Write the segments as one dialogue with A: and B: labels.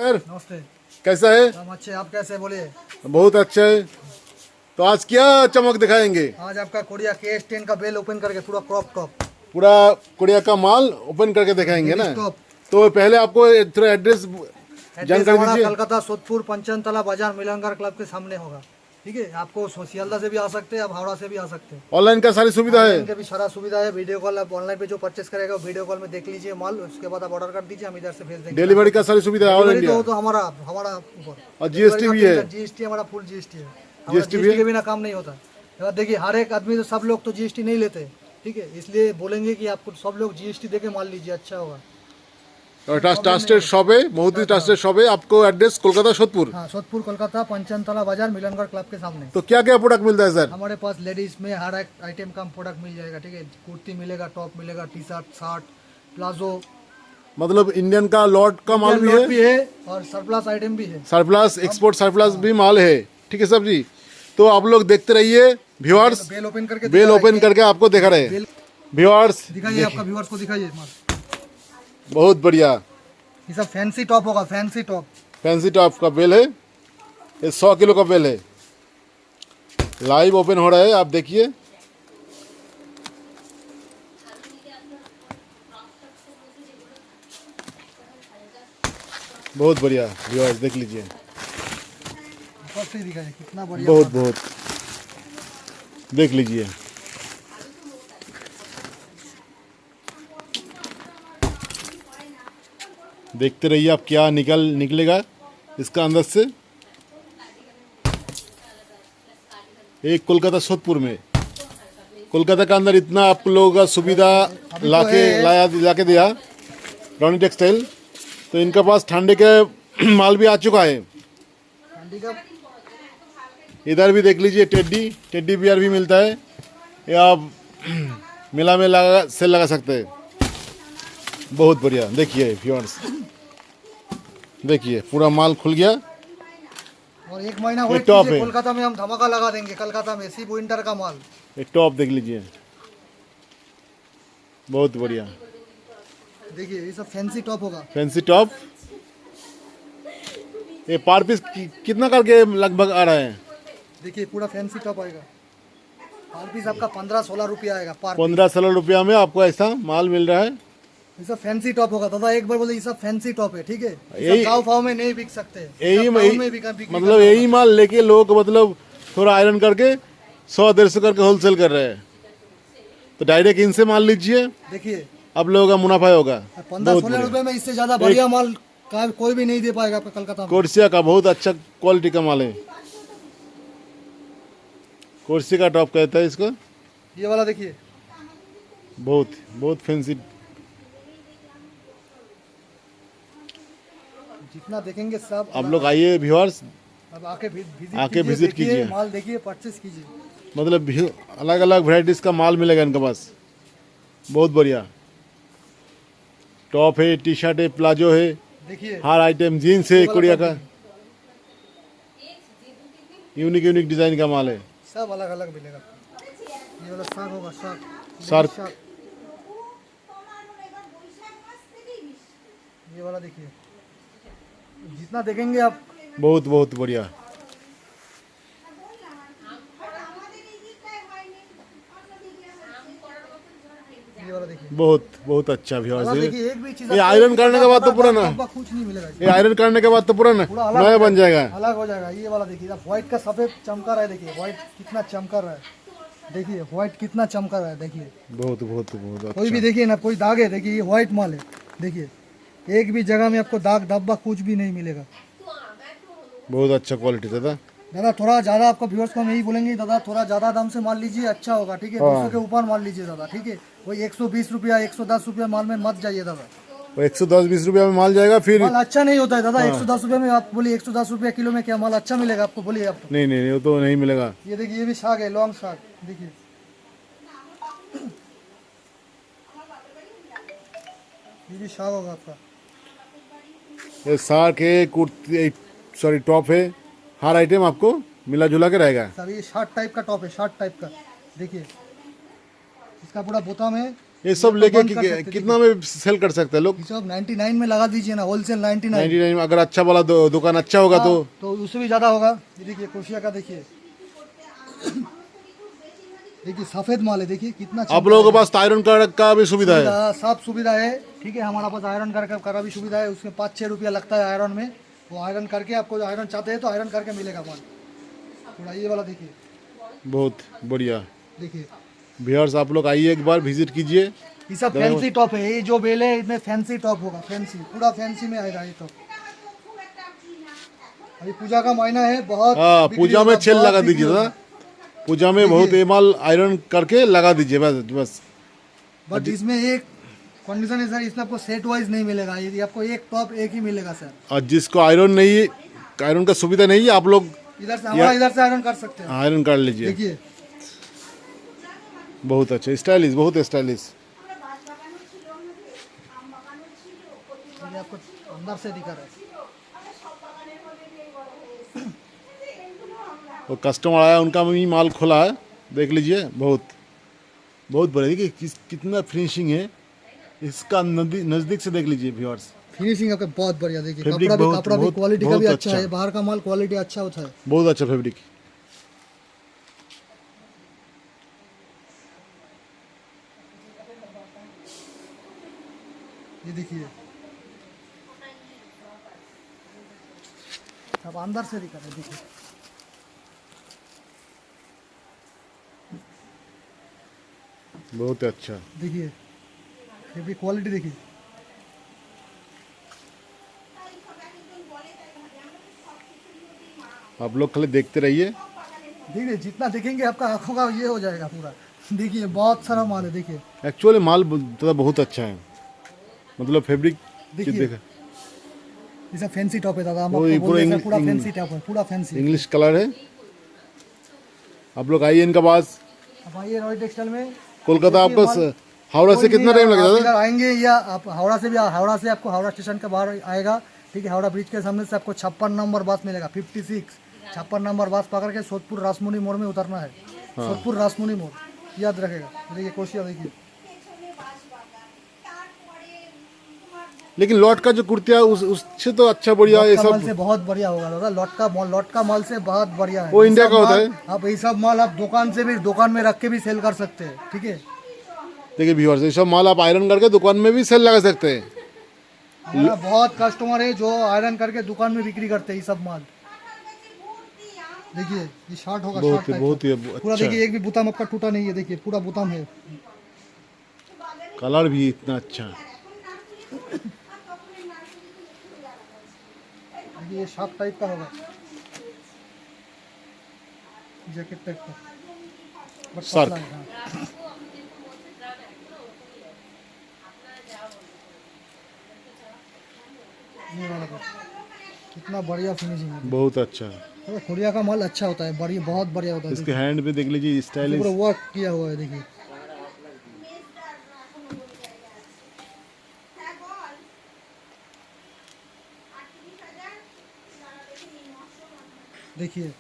A: Sir
B: नमस्ते।
A: कैसा है?
B: हम अच्छे, आप कैसे बोलिए?
A: बहुत अच्छा है। तो आज क्या चमक दिखाएंगे?
B: आज आपका कोरिया KS10 का बेल ओपन करके पूरा क्रॉप टॉप
A: पूरा कोरिया का माल ओपन करके दिखाएंगे ना।
B: स्टॉप।
A: तो पहले आपको थोड़ा एड्रेस जानकारी
B: हमारा
A: दीजिए।
B: कलकत्ता सोदपुर पंचनतला बाजार मिलनगर क्लब के सामने होगा। ठीक है, आपको सियालदा से भी आ सकते हैं, आप हावड़ा से भी आ सकते हैं।
A: ऑनलाइन का सारी सुविधा है।
B: इनके भी सारा सुविधा है। वीडियो कॉल, आप ऑनलाइन पे जो परचेस करेगा वीडियो कॉल में देख लीजिए माल, उसके बाद आप ऑर्डर कर दीजिए, हम इधर से भेज देंगे।
A: डिलीवरी का सारी सुविधा है ऑल
B: डिलीवरी
A: इंडिया।
B: तो हमारा हमारा ऊपर।
A: और GST भी है।
B: GST हमारा फुल GST है।
A: GST भी
B: GST
A: है।
B: के बिना काम नहीं होता। एबार देखिए, हर एक आदमी तो सब लोग तो GST नहीं लेते, ठीक है, इसलिए बोलेंगे कि आपको सब लोग GST देके माल लीजिए, अच्छा होगा।
A: और ट्रस्टेड शॉप है, बहुत ही ट्रस्टेड शॉप है। आपको एड्रेस कोलकाता सोदपुर।
B: हाँ, सोदपुर कोलकाता पंचनतला बाजार मिलनगर क्लब के सामने।
A: तो क्या क्या प्रोडक्ट मिलता है सर?
B: हमारे पास लेडीज में हर एक आइटम का प्रोडक्ट मिल जाएगा, ठीक है। कुर्ती मिलेगा, टॉप मिलेगा, टी शर्ट, शर्ट, प्लाजो,
A: मतलब इंडियन का लॉट का माल भी
B: लॉट भी
A: है
B: है और सरप्लस आइटम भी है।
A: सरप्लस एक्सपोर्ट सरप्लस भी माल है। ठीक है सब जी। तो आप लोग देखते रहिए व्यूअर्स।
B: बेल ओपन करके
A: बेल ओपन करके आपको दिखा रहे हैं व्यूअर्स।
B: दिखाइए, आपका व्यूअर्स को दिखाइए माल।
A: बहुत बढ़िया
B: ये सब फैंसी टॉप होगा, फैंसी टॉप।
A: फैंसी टॉप का बेल है। ये 100 किलो का बेल है। लाइव ओपन हो रहा है, आप देखिए। बहुत बढ़िया व्यूअर्स, देख लीजिए।
B: ऊपर से दिखाइए कितना बढ़िया।
A: बहुत बहुत देख लीजिए। देखते रहिए आप क्या निकलेगा इसका अंदर से। एक कोलकाता सोदपुर में, कोलकाता का अंदर इतना आप लोगों का सुविधा लाके दिया रॉनी टेक्सटाइल। तो इनके पास ठंडे के माल भी आ चुका है।
B: ठंडी का
A: इधर भी देख लीजिए, टेडी बियर भी मिलता है। ये आप मेला में सेल लगा सकते हैं। बहुत बढ़िया, देखिए व्यूअर्स, देखिए पूरा माल खुल गया।
B: और एक महीना
A: ये
B: वेट
A: टॉप
B: कीजिए,
A: है।
B: कोलकाता में हम धमाका लगा देंगे। कोलकाता में सिर्फ विंटर का माल।
A: एक टॉप देख लीजिए, बहुत बढ़िया
B: देखिए, ये सब फैंसी टॉप होगा।
A: Fancy top. ये पर पीस कितना करके लगभग आ रहा है?
B: देखिए, पूरा फैंसी टॉप आएगा। पर पीस आपका 15-16 रुपया आएगा पर।
A: 15-16 रुपया में आपको ऐसा माल मिल रहा है।
B: ये सब फैंसी टॉप होगा दादा, एक बार बोले ये सब फैंसी टॉप है, ठीक है।
A: यही-
B: गाँव फाव में नहीं बिक सकते।
A: यही
B: सब टाउन में बिक्री
A: मतलब
B: करना
A: यही माल लेके लोग मतलब थोड़ा आयरन करके 100-150 करके होलसेल कर रहे हैं। तो डायरेक्ट इनसे माल लीजिए,
B: होगा। देखिए,
A: आप लोगों का मुनाफा होगा।
B: 15-16 रुपए में इससे ज्यादा बढ़िया माल का कोई भी नहीं दे पाएगा आपका कलकत्ता में।
A: कोर्सिया का बहुत अच्छा क्वालिटी का माल है। कोर्सिया का टॉप कहता है इसको।
B: ये वाला देखिए,
A: बहुत बहुत फैंसी।
B: जितना देखेंगे सब
A: आप लोग आइए व्यूअर्स,
B: अब आके
A: आके विजिट
B: देखिए,
A: कीजिए।
B: माल देखिए, परचेस कीजिए।
A: मतलब अलग अलग वैरायटीज का माल मिलेगा इनके पास। बहुत बढ़िया टॉप है, टी शर्ट है, प्लाजो है,
B: देखिए,
A: हर आइटम, जीन्स है, कोरिया का यूनिक डिजाइन का माल है।
B: सब अलग अलग मिलेगा। ये वाला साग होगा, साग
A: साग।
B: ये वाला देखिए, जितना देखेंगे आप।
A: बहुत बहुत बढ़िया।
B: ये वाला देखिए,
A: बहुत बहुत अच्छा व्यूअर्स है।
B: देखिए, एक भी चीज
A: ये आयरन करने के बाद तो पूरा ना,
B: कुछ नहीं मिलेगा।
A: ये आयरन करने के बाद तो पूरा
B: पूरा अलग
A: नया बन जाएगा।
B: अलग हो जाएगा। ये वाला देखिए, व्हाइट का सफेद चमका रहा है। देखिए व्हाइट कितना चमका रहा है। देखिए व्हाइट कितना चमका रहा है। देखिए
A: बहुत बहुत बहुत
B: कोई भी
A: अच्छा।
B: देखिए ना, कोई दाग है। देखिए, ये व्हाइट माल है। देखिए, एक भी जगह में आपको दाग धब्बा कुछ भी नहीं मिलेगा।
A: बहुत अच्छा क्वालिटी दादा।
B: दादा थोड़ा ज़्यादा, आपको व्यूअर्स को हम यही बोलेंगे, दादा थोड़ा ज़्यादा दाम से माल लीजिए, अच्छा होगा, ठीक है। 200 के ऊपर माल लीजिए दादा, ठीक है। वही 120 रुपया 110 रुपया माल में मत जाइए दादा।
A: वो 110-20 रुपया में माल जाएगा फिर।
B: माल अच्छा नहीं होता है दादा। 110 रुपये में आप बोलिए, 110 रुपया किलो में क्या माल अच्छा मिलेगा आपको? बोलिए आप।
A: नहीं नहीं नहीं, वो तो नहीं मिलेगा।
B: ये देखिए, ये भी साग है, लॉन्ग साग। देखिए, ये भी साग होगा आपका।
A: ये साग है, कुर्ती, सॉरी टॉप है, हर आइटम आपको मिला जुला के रहेगा।
B: सर ये शर्ट टाइप का टॉप है, शर्ट टाइप का। देखिए, इसका पूरा बोताम है,
A: ये सब लेके
B: बंद कर सकते,
A: कितना में सेल कर सकते हैं लोग?
B: ये सब 99 में लगा दीजिए ना, होलसेल 99।
A: 99 में अगर अच्छा वाला दुकान अच्छा होगा
B: तो उससे भी ज़्यादा होगा। ये देखिए क्रोशिया का, देखिए देखिए सफ़ेद माल है, देखिए कितना
A: आप लोगों के पास तो आयरन का भी सुविधा है?
B: सब सुविधा है, ठीक है। हमारा पास आयरन का भी सुविधा है, उसमें 5-6 रुपया लगता है आयरन में। वो आयरन करके, आपको जो आयरन चाहते हैं तो आयरन करके मिलेगा माल पूरा। ये वाला देखिए,
A: बहुत बढ़िया।
B: देखिए
A: व्यूअर्स आप लोग आइए, एक बार विजिट कीजिए।
B: ये सब फैंसी टॉप है। ये जो बेल है इसमें फैंसी टॉप होगा, फैंसी, पूरा फैंसी में आएगा ये टॉप। अभी पूजा का महीना है, बहुत
A: हाँ,
B: बिक्री
A: पूजा में
B: होगा,
A: सेल
B: बहुत
A: लगा
B: बिक्री
A: दीजिए
B: होगा।
A: दादा। पूजा में बहुत ये माल आयरन करके लगा दीजिए बस।
B: बट इसमें एक कंडीशन है सर, इसमें आपको सेट वाइज नहीं मिलेगा। यदि आपको एक टॉप एक ही मिलेगा सर।
A: और जिसको आयरन का सुविधा नहीं है, आप लोग
B: इधर से हमारा इधर से आयरन कर सकते हैं।
A: आयरन कर लीजिए।
B: देखिए
A: बहुत अच्छा, स्टाइलिश, बहुत स्टाइलिश।
B: ये आपको अंदर से दिखा रहा है।
A: वो कस्टमर आया, उनका भी माल खोला है, देख लीजिए। बहुत बढ़िया, देखिए कितना फिनिशिंग है इसका। नज़दीक से देख लीजिए व्यूअर्स।
B: फिनिशिंग आपका बहुत बढ़िया। देखिए
A: फैब्रिक
B: कपड़ा भी
A: बहुत
B: क्वालिटी का भी अच्छा
A: अच्छा
B: है। बाहर का माल क्वालिटी अच्छा होता है।
A: बहुत अच्छा फैब्रिक।
B: ये देखिए, अब अंदर से दिखा रहे हैं, देखिए
A: बहुत अच्छा।
B: देखिए ये भी क्वालिटी देखिए।
A: आप लोग खाली देखते रहिए।
B: देखिए जितना देखेंगे आपका आंखों का ये हो जाएगा पूरा। देखिए बहुत सारा माल है, देखिए
A: एक्चुअली माल बहुत अच्छा है, मतलब फैब्रिक
B: देखिए।
A: देखा।
B: ये सब फैंसी टॉप है दादा, हम
A: वो ये
B: आपको बोल रहे हैं,
A: पूरा
B: पूरा फैंसी टॉप है, पूरा फैंसी।
A: इंग्लिश कलर है। आप लोग आइए इनका पास।
B: अब आइए रॉयल टेक्सटाइल में।
A: कोलकाता आपको हावड़ा से कितना टाइम लगेगा?
B: आप इधर आएंगे या आप हावड़ा से आपको हावड़ा स्टेशन के बाहर आएगा, ठीक है। हावड़ा ब्रिज के सामने से आपको 56 नंबर बस मिलेगा, 56 56 नंबर बस पकड़ के सोदपुर रासमुनी मोड़ में उतरना है। सोदपुर रासमुनी मोड़ याद रखेगा। देखिए कोशिया देखिए।
A: लेकिन लॉट का जो कुर्तिया उससे तो अच्छा बढ़िया ये
B: लॉट का माल
A: सब।
B: से बहुत बढ़िया होगा दादा। लॉट का माल से बहुत बढ़िया है।
A: वो
B: ये
A: इंडिया
B: सब
A: का होता
B: माल-
A: है।
B: आप ये सब माल आप दुकान में रख के भी सेल कर सकते हैं, ठीक है।
A: देखिए व्यूअर्स, ये सब माल आप आयरन करके दुकान में भी सेल लगा सकते हैं।
B: हमारा बहुत कस्टमर है जो आयरन करके दुकान में बिक्री करते हैं ये सब माल। देखिए ये शॉर्ट होगा,
A: बहुत
B: शॉर्ट टाइप
A: बहुत
B: का।
A: ही
B: पूरा
A: अच्छा।
B: देखिए एक भी बुताम आपका टूटा नहीं है। देखिए पूरा बुताम है।
A: कलर भी इतना अच्छा।
B: देखिए ये शॉर्ट टाइप का होगा, जैकेट टाइप का, बट
A: सर्क।
B: पतला है, हाँ। ये वाला को कितना बढ़िया फिनिशिंग है।
A: बहुत अच्छा।
B: अरे कोरिया का माल अच्छा होता है, बढ़िया, बहुत बढ़िया होता है।
A: इसके हैंड पे देख लीजिए,
B: देखिए,
A: स्टाइलिश।
B: पूरा वर्क किया हुआ है। देखिए देखिए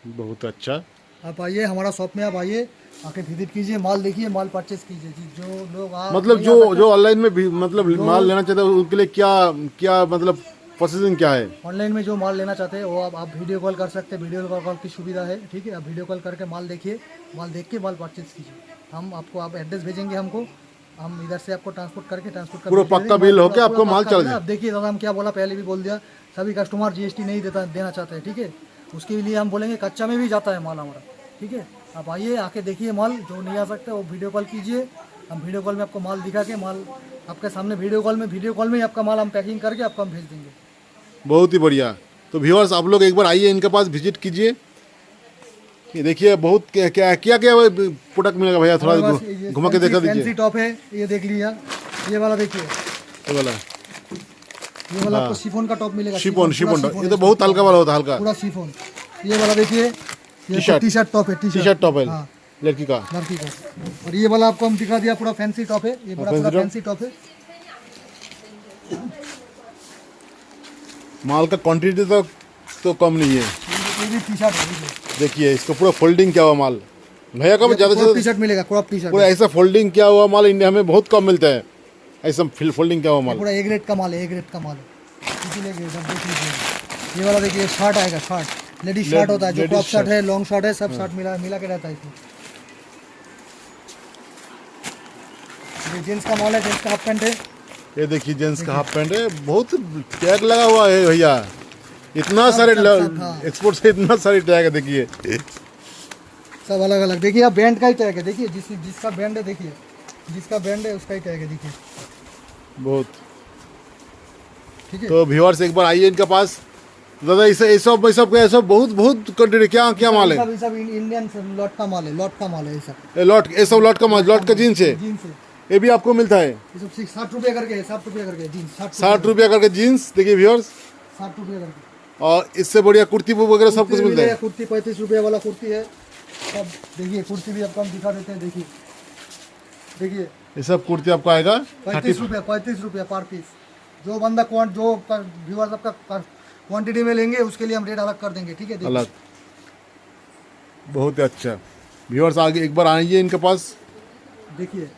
A: बहुत अच्छा।
B: आप आइए हमारा शॉप में, आप आइए, आके विजिट कीजिए, माल देखिए, माल परचेस कीजिए जी। जो लोग
A: मतलब जो ऑनलाइन में भी मतलब माल लेना चाहते हैं उनके लिए क्या क्या मतलब प्रोसेसिंग क्या है?
B: ऑनलाइन में जो माल लेना चाहते हैं वो आप वीडियो कॉल कर सकते हैं। वीडियो कॉल की सुविधा है, ठीक है। आप वीडियो कॉल करके माल देखिए, माल देख के माल परचेस कीजिए। हम आपको, आप एड्रेस भेजेंगे हमको, हम इधर से आपको ट्रांसपोर्ट का
A: पूरा पक्का बिल होके आपको माल चल जाए।
B: अब देखिए दादा, हम क्या बोला, पहले भी बोल दिया, सभी कस्टमर जीएसटी नहीं देना चाहते हैं, ठीक है। उसके लिए हम बोलेंगे कच्चा में भी जाता है माल हमारा, ठीक है। आप आइए, आके देखिए माल। जो नहीं आ सकते वो वीडियो कॉल कीजिए, हम वीडियो कॉल में आपको माल दिखा के, माल आपके सामने वीडियो कॉल में ही आपका माल हम पैकिंग करके आपको हम भेज देंगे।
A: बहुत ही बढ़िया। तो व्यूअर्स आप लोग एक बार आइए, इनके पास विजिट कीजिए। ये देखिए बहुत क्या क्या क्या क्या प्रोडक्ट मिलेगा भैया, थोड़ा घुमा के देखा
B: फैंसी
A: दीजिए।
B: टॉप है, ये देख लीजिए। ये वाला देखिए,
A: ये वाला
B: आपको शिफॉन का टॉप मिलेगा।
A: शिफॉन
B: पूरा
A: टॉप, ये तो बहुत हल्का वाला होता है, हल्का
B: पूरा शिफॉन। ये वाला देखिए, ये टी शर्ट टॉप है,
A: टी शर्ट टॉप है
B: हाँ,
A: लड़की का।
B: लड़की का। और ये वाला आपको हम दिखा दिया, पूरा फैंसी टॉप है। ये पूरा फैंसी टॉप है।
A: माल का क्वांटिटी तो कम नहीं है।
B: ये भी टी शर्ट है।
A: देखिए इसका पूरा फोल्डिंग क्या हुआ माल, भैया का ज़्यादा से
B: टी
A: ज़्यादा
B: शर्ट मिलेगा, क्रॉप टी शर्ट
A: पूरा ऐसा फोल्डिंग किया हुआ माल इंडिया में बहुत कम मिलता है, ऐसा फोल्डिंग किया हुआ माल।
B: पूरा ए ग्रेड का माल है, ए ग्रेड का माल है, इसीलिए ग्रेड आप देख लीजिए। ये वाला देखिए शर्ट आएगा, शर्ट लेडीज शर्ट होता है, जो क्रॉप शर्ट है, लॉन्ग शर्ट है, सब शर्ट मिला मिला के रहता है इसमें। ये जेंट्स का माल है, जेंट्स का हाफ पैंट है,
A: ये देखिए जेंट्स का हाफ पैंट है, बहुत टैग लगा हुआ है भैया, इतना सारे
B: हाँ।
A: एक्सपोर्ट से इतना सारे टैग है, देखिए
B: सब अलग अलग। देखिए आप बैंड का ही टैग है, देखिए जिसका बैंड है, देखिए जिसका बैंड है उसका ही टैग है, देखिए
A: बहुत।
B: ठीक है।
A: तो व्यूअर्स एक बार आइए इनके पास। दादा ये सब बहुत बहुत कंट्री क्या क्या माल है?
B: सब इंडियन लॉट का माल है, लॉट का माल है ये सब।
A: ये सब लॉट का माल, लॉट का जीन्स है,
B: जीन्स है,
A: ये भी आपको मिलता है।
B: ये सब 60 रुपये करके है, 60 रुपये करके जीन्स,
A: 60 रुपया करके जीन्स, देखिए व्यूअर्स।
B: 60 रुपये करके।
A: और इससे बढ़िया कुर्ती वगैरह सब कुछ मिलता है।
B: कुर्ती 35 रुपये वाला कुर्ती है सब। देखिए कुर्ती भी आपको हम दिखा देते हैं, देखिए देखिए
A: ये सब कुर्ती आपको आएगा
B: 35 रुपये पर पीस। जो बंदा जो व्यूअर्स आपका क्वांटिटी में लेंगे उसके लिए हम रेट अलग कर देंगे, ठीक है।
A: अलग, बहुत ही अच्छा। व्यूअर्स आगे एक बार आइए इनके पास।
B: देखिए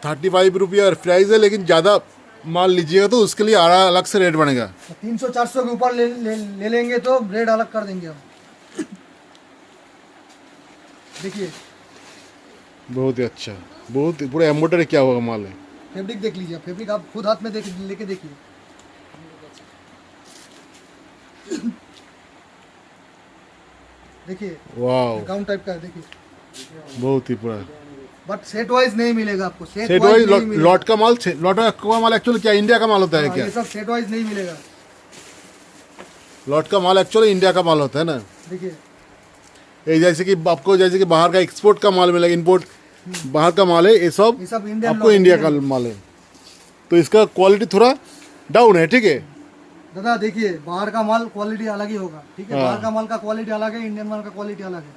A: 35 रुपया प्राइस है, लेकिन ज़्यादा माल लीजिएगा तो उसके लिए अलग से रेट बनेगा।
B: 300-400 के ऊपर ले लेंगे तो रेट अलग कर देंगे हम। देखिए
A: बहुत ही अच्छा, बहुत ही पूरा एम्ब्रॉयडरी क्या हुआ माल है।
B: फैब्रिक देख लीजिए, फैब्रिक आप खुद हाथ में लेके देखिए। देखिए
A: वाह,
B: गाउन टाइप का है, देखिए
A: बहुत ही पूरा।
B: बट सेट वाइज नहीं मिलेगा आपको,
A: सेट वाइज लॉट का माल, लॉट का माल एक्चुअली क्या इंडिया का माल होता है क्या?
B: ये सब सेट वाइज नहीं मिलेगा।
A: लॉट का माल एक्चुअली इंडिया का माल होता है ना।
B: देखिए
A: ये जैसे कि आपको जैसे कि बाहर का एक्सपोर्ट का माल मिलेगा, इंपोर्ट बाहर का माल है, ये सब
B: इंडियन
A: आपको इंडिया का माल है, तो इसका क्वालिटी थोड़ा डाउन है, ठीक है।
B: दादा देखिए बाहर का माल क्वालिटी अलग ही होगा, ठीक है। बाहर का माल का क्वालिटी अलग है, इंडियन माल का क्वालिटी अलग है।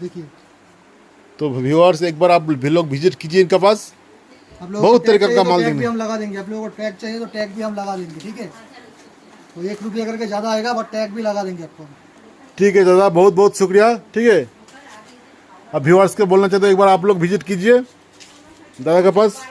B: देखिए
A: तो व्यूअर्स एक बार आप भी लोग विजिट कीजिए इनके पास,
B: आप लोगों
A: बहुत
B: को टैग
A: तरीके का
B: चाहिए तो
A: माल
B: टैग भी
A: देंगे।
B: हम लगा देंगे। आप लोगों को टैग चाहिए तो टैग भी हम लगा देंगे, ठीक है। तो 1 रुपया करके ज़्यादा आएगा, बट टैग भी लगा देंगे आपको।
A: ठीक है दादा, बहुत बहुत शुक्रिया, ठीक है। अब व्यूअर्स के बोलना चाहते हो एक बार आप लोग विजिट कीजिए दादा के पास।